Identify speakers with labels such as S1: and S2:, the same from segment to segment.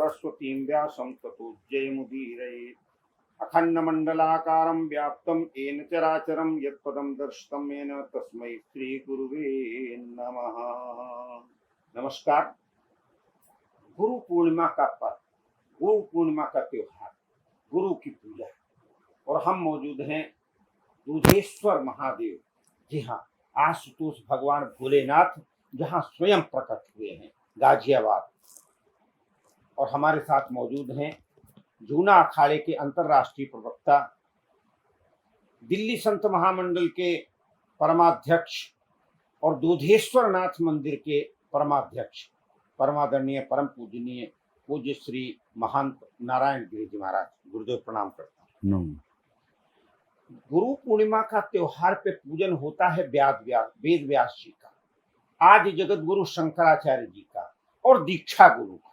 S1: सरस्वतीं व्यासं ततो जयमुदीरयेत्। अखण्डमण्डलाकारं व्याप्तं येन चराचरं यत्पदं दर्शितं येन तस्मै श्रीगुरुवे नमः। नमस्कार। गुरु पूर्णिमा का पर्व, गुरु पूर्णिमा का त्योहार, गुरु की पूजा, और हम मौजूद हैं दूधेश्वर महादेव, जी हाँ, आशुतोष भगवान भोलेनाथ जहाँ स्वयं प्रकट हुए हैं, गाजियाबाद। और हमारे साथ मौजूद हैं जूना अखाड़े के अंतर्राष्ट्रीय प्रवक्ता, दिल्ली संत महामंडल के परमाध्यक्ष और दूधेश्वर नाथ मंदिर के परमाध्यक्ष, परमादरणीय परम पूजनीय पूज्य श्री महंत नारायण गिरी जी महाराज। गुरुदेव प्रणाम करता हूँ। गुरु पूर्णिमा का त्योहार पे पूजन होता है वेद व्यास जी का, आदि जगत गुरु शंकराचार्य जी का और दीक्षा गुरु का।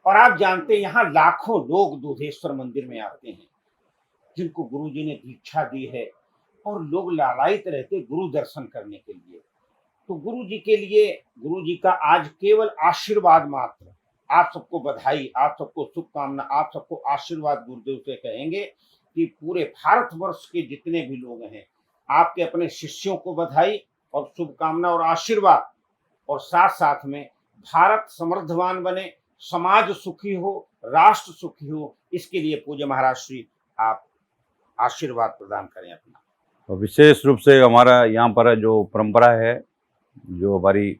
S1: और आप जानते हैं यहाँ लाखों लोग दूधेश्वर मंदिर में आते हैं जिनको गुरु जी ने दीक्षा दी है, और लोग लालायित रहते गुरु दर्शन करने के लिए। तो गुरु जी के लिए गुरु जी का आज केवल आशीर्वाद मात्र, आप सबको बधाई, आप सबको शुभकामना, आप सबको आशीर्वाद गुरुदेव से कहेंगे कि पूरे भारतवर्ष के जितने भी लोग हैं, आपके अपने शिष्यों को बधाई और शुभकामना और आशीर्वाद। और साथ साथ में भारत समृद्धवान बने, समाज सुखी हो, राष्ट्र सुखी हो, इसके लिए पूज्य महाराज श्री आप आशीर्वाद प्रदान करें अपना।
S2: तो विशेष रूप से हमारा यहाँ पर जो परंपरा है, जो हमारी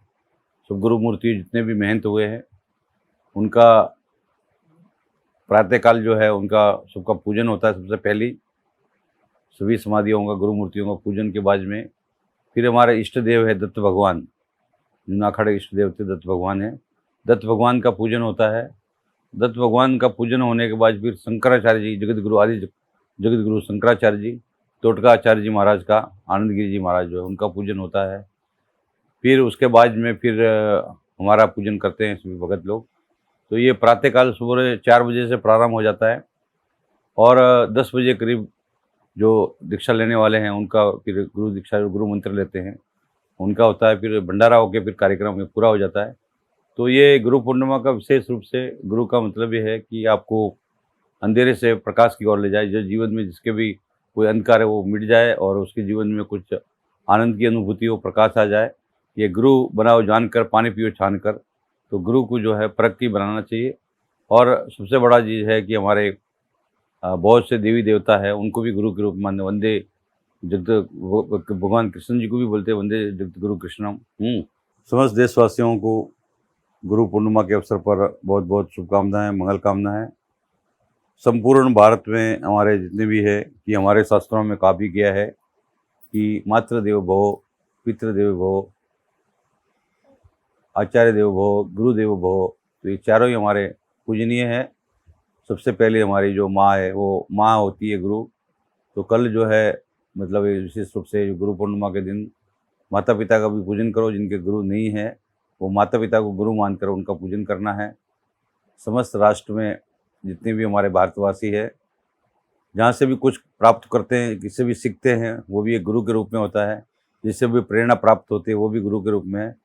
S2: सब गुरु मूर्ति जितने भी महंत हुए हैं उनका प्रातःकाल जो है उनका सबका पूजन होता है। सबसे पहली सभी समाधियों का गुरु मूर्तियों का पूजन के बाद में फिर हमारे इष्ट देव है दत्त भगवान, जूनाखड़े इष्ट देवते दत्त भगवान है, दत्त भगवान का पूजन होता है। दत्त भगवान का पूजन होने के बाद फिर शंकराचार्य जी, जगत गुरु आदि जगत गुरु शंकराचार्य जी, टोटका आचार्य जी महाराज का, आनंद गिरी जी महाराज जो है उनका पूजन होता है। फिर उसके बाद में फिर हमारा पूजन करते हैं सभी भगत लोग। तो ये प्रातःकाल सुबह 4 बजे से प्रारंभ हो जाता है और 10 बजे करीब जो दीक्षा लेने वाले हैं उनका फिर गुरु दीक्षा गुरु मंत्र लेते हैं उनका होता है। फिर भंडारा होकर फिर कार्यक्रम पूरा हो जाता है। तो ये गुरु पूर्णिमा का विशेष रूप से गुरु का मतलब ये है कि आपको अंधेरे से प्रकाश की ओर ले जाए, जो जीवन में जिसके भी कोई अंधकार है वो मिट जाए और उसके जीवन में कुछ आनंद की अनुभूति हो, प्रकाश आ जाए। ये गुरु बनाओ जानकर, पानी पियो छान कर। तो गुरु को जो है प्रकृति बनाना चाहिए। और सबसे बड़ा चीज़ है कि हमारे बहुत से देवी देवता है उनको भी गुरु के रूप में वंदे जगत, भगवान कृष्ण जी को भी बोलते हैं वंदे जगत गुरु कृष्णम। समस्त देशवासियों को गुरु पूर्णिमा के अवसर पर बहुत बहुत शुभकामनाएं, मंगल कामनाएं। संपूर्ण भारत में हमारे जितने भी है कि हमारे शास्त्रों में कहा भी गया है कि मातृ देवो भव, पितृ देवो भव, आचार्य देवो भव, गुरु देवो भव। तो ये चारों ही हमारे पूजनीय हैं। सबसे पहले हमारी जो माँ है वो माँ होती है गुरु। तो कल जो है मतलब विशेष रूप से गुरु पूर्णिमा के दिन माता पिता का भी पूजन करो। जिनके गुरु नहीं है वो माता पिता को गुरु मानकर उनका पूजन करना है। समस्त राष्ट्र में जितने भी हमारे भारतवासी है, जहाँ से भी कुछ प्राप्त करते हैं, किससे भी सीखते हैं, वो भी एक गुरु के रूप में होता है। जिससे भी प्रेरणा प्राप्त होती है वो भी गुरु के रूप में है।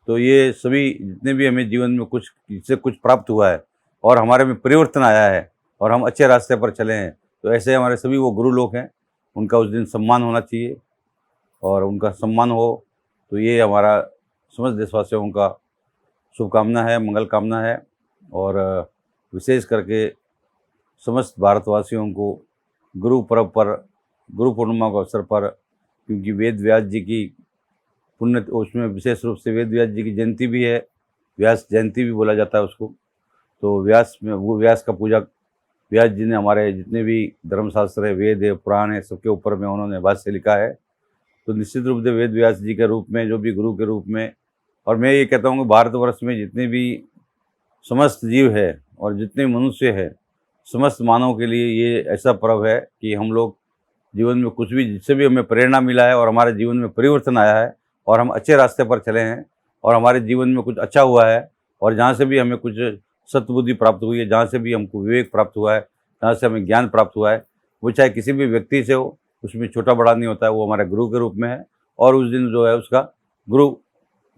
S2: तो ये सभी जितने भी हमें जीवन में कुछ इससे कुछ प्राप्त हुआ है और हमारे में परिवर्तन आया है और हम अच्छे रास्ते पर चले हैं, तो ऐसे हमारे सभी वो गुरु लोग हैं, उनका उस दिन सम्मान होना चाहिए। और उनका सम्मान हो तो ये हमारा समस्त देशवासियों का शुभकामना है, मंगल कामना है। और विशेष करके समस्त भारतवासियों को गुरु पर्व पर, गुरु पूर्णिमा के अवसर पर, क्योंकि वेद व्यास जी की पुण्य, उसमें विशेष रूप से वेद व्यास जी की जयंती भी है, व्यास जयंती भी बोला जाता है उसको। तो व्यास में वो व्यास का पूजा, व्यास जी ने हमारे जितने भी धर्मशास्त्र है, वेद है, पुराण है, सबके ऊपर में उन्होंने भाष्य लिखा है। तो निश्चित रूप से वेद व्यास जी के रूप में, जो भी गुरु के रूप में, और मैं ये कहता हूँ कि भारतवर्ष में जितने भी समस्त जीव है और जितने मनुष्य है, समस्त मानव के लिए ये ऐसा पर्व है कि हम लोग जीवन में कुछ भी, जिससे भी हमें प्रेरणा मिला है और हमारे जीवन में परिवर्तन आया है और हम अच्छे रास्ते पर चले हैं और हमारे जीवन में कुछ अच्छा हुआ है, और जहाँ से भी हमें कुछ सत्बुद्धि प्राप्त हुई है, जहाँ से भी हमको विवेक प्राप्त हुआ है, जहाँ से हमें ज्ञान प्राप्त हुआ है, वो चाहे किसी भी व्यक्ति से हो, उसमें छोटा बड़ा नहीं होता है, वो हमारे गुरु के रूप में है। और उस दिन जो है उसका गुरु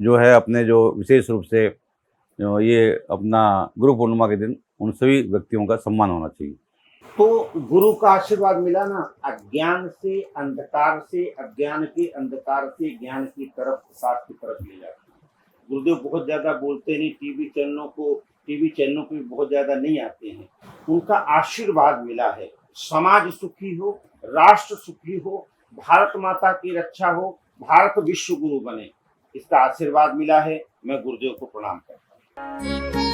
S2: जो है अपने जो विशेष रूप से ये अपना गुरु पूर्णिमा के दिन उन सभी व्यक्तियों का सम्मान होना चाहिए।
S1: तो गुरु का आशीर्वाद मिला ना, अज्ञान से अंधकार से, अज्ञान के अंधकार से ज्ञान की तरफ, प्रसाद की तरफ ले जाते हैं। गुरुदेव बहुत ज्यादा बोलते नहीं, टीवी चैनलों पे बहुत ज्यादा नहीं आते हैं। उनका आशीर्वाद मिला है, समाज सुखी हो, राष्ट्र सुखी हो, भारत माता की रक्षा हो, भारत विश्व गुरु बने, इसका आशीर्वाद मिला है। मैं गुरुदेव को प्रणाम करता हूँ।